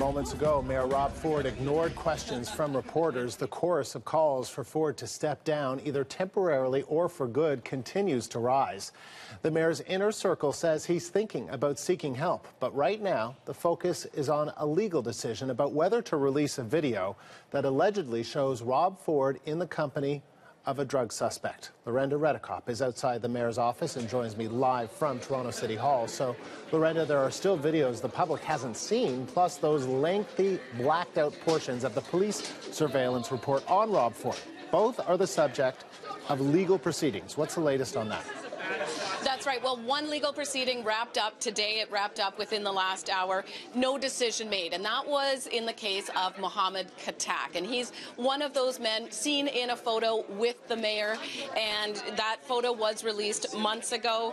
Moments ago, Mayor Rob Ford ignored questions from reporters. The chorus of calls for Ford to step down, either temporarily or for good, continues to rise. The mayor's inner circle says he's thinking about seeking help. But right now, the focus is on a legal decision about whether to release a video that allegedly shows Rob Ford in the company of a drug suspect. Lorenda Redekop is outside the mayor's office and joins me live from Toronto City Hall. So, Lorenda, there are still videos the public hasn't seen, plus those lengthy, blacked-out portions of the police surveillance report on Rob Ford. Both are the subject of legal proceedings. What's the latest on that? That's right. Well, one legal proceeding wrapped up today. It wrapped up within the last hour. No decision made. And that was in the case of Mohammed Khattak. And he's one of those men seen in a photo with the mayor. And that photo was released months ago.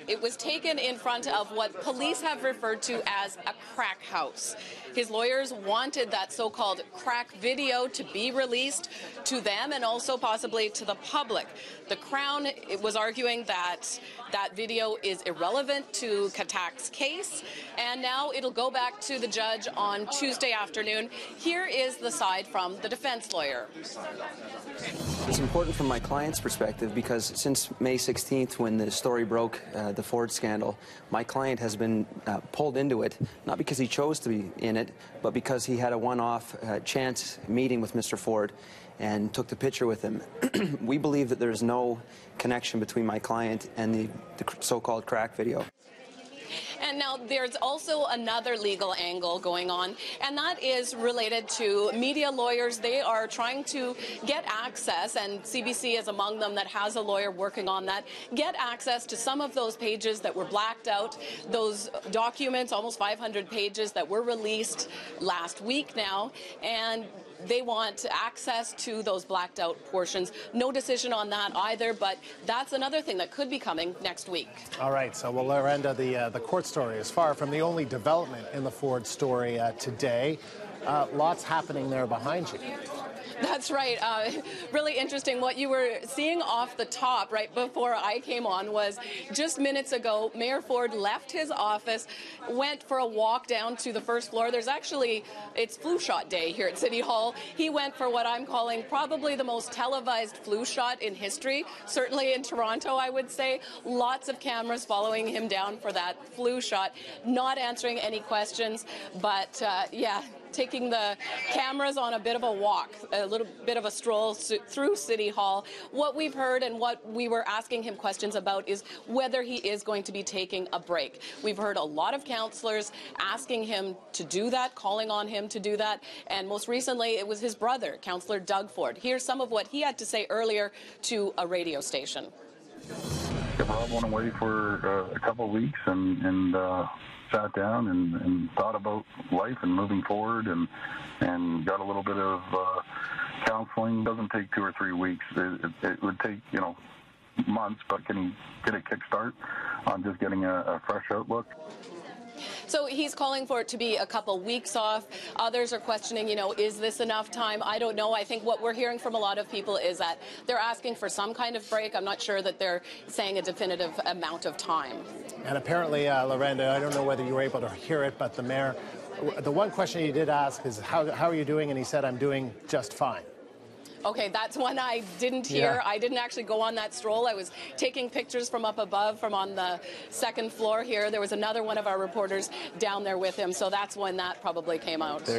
It was taken in front of what police have referred to as a crack house. His lawyers wanted that so-called crack video to be released to them and also possibly to the public. The Crown was arguing that that video is irrelevant to Khattak's case, and now it'll go back to the judge on Tuesday afternoon. Here is the side from the defense lawyer. It's important from my client's perspective because since May 16th, when the story broke, the Ford scandal, my client has been pulled into it, not because he chose to be in it, but because he had a one-off chance meeting with Mr. Ford and took the picture with him. We believe that there's no connection between my client and the so-called crack video. And now there's also another legal angle going on, and that is related to media lawyers. They are trying to get access, and CBC is among them that has a lawyer working on that, get access to some of those pages that were blacked out, those documents, almost 500 pages that were released last week now, and they want access to those blacked out portions. No decision on that either, but that's another thing that could be coming next week. All right, so well, Lorenda, the court story is far from the only development in the Ford story today. Lots happening there behind you. That's right. Really interesting. What you were seeing off the top right before I came on was just minutes ago, Mayor Ford left his office, went for a walk down to the first floor. There's actually, it's flu shot day here at City Hall. He went for what I'm calling probably the most televised flu shot in history, certainly in Toronto, I would say. Lots of cameras following him down for that flu shot, not answering any questions, but yeah, taking the cameras on a bit of a walk, a little bit of a stroll through City Hall. What we've heard and what we were asking him questions about is whether he is going to be taking a break. We've heard a lot of councillors asking him to do that, calling on him to do that, and most recently it was his brother, Councillor Doug Ford. Here's some of what he had to say earlier to a radio station. Rob went away for a couple of weeks and sat down and thought about life and moving forward and got a little bit of counseling. It doesn't take 2 or 3 weeks. It would take, months, but can he get a kickstart on just getting a fresh outlook? So he's calling for it to be a couple weeks off. Others are questioning, is this enough time? I don't know. I think what we're hearing from a lot of people is that they're asking for some kind of break. I'm not sure that they're saying a definitive amount of time. And apparently, Lorenda, I don't know whether you were able to hear it, but the mayor, the one question he did ask is, how are you doing? And he said, I'm doing just fine. Okay, that's one I didn't hear. Yeah. I didn't actually go on that stroll. I was taking pictures from up above, from on the second floor here. There was another one of our reporters down there with him, so that's when that probably came out.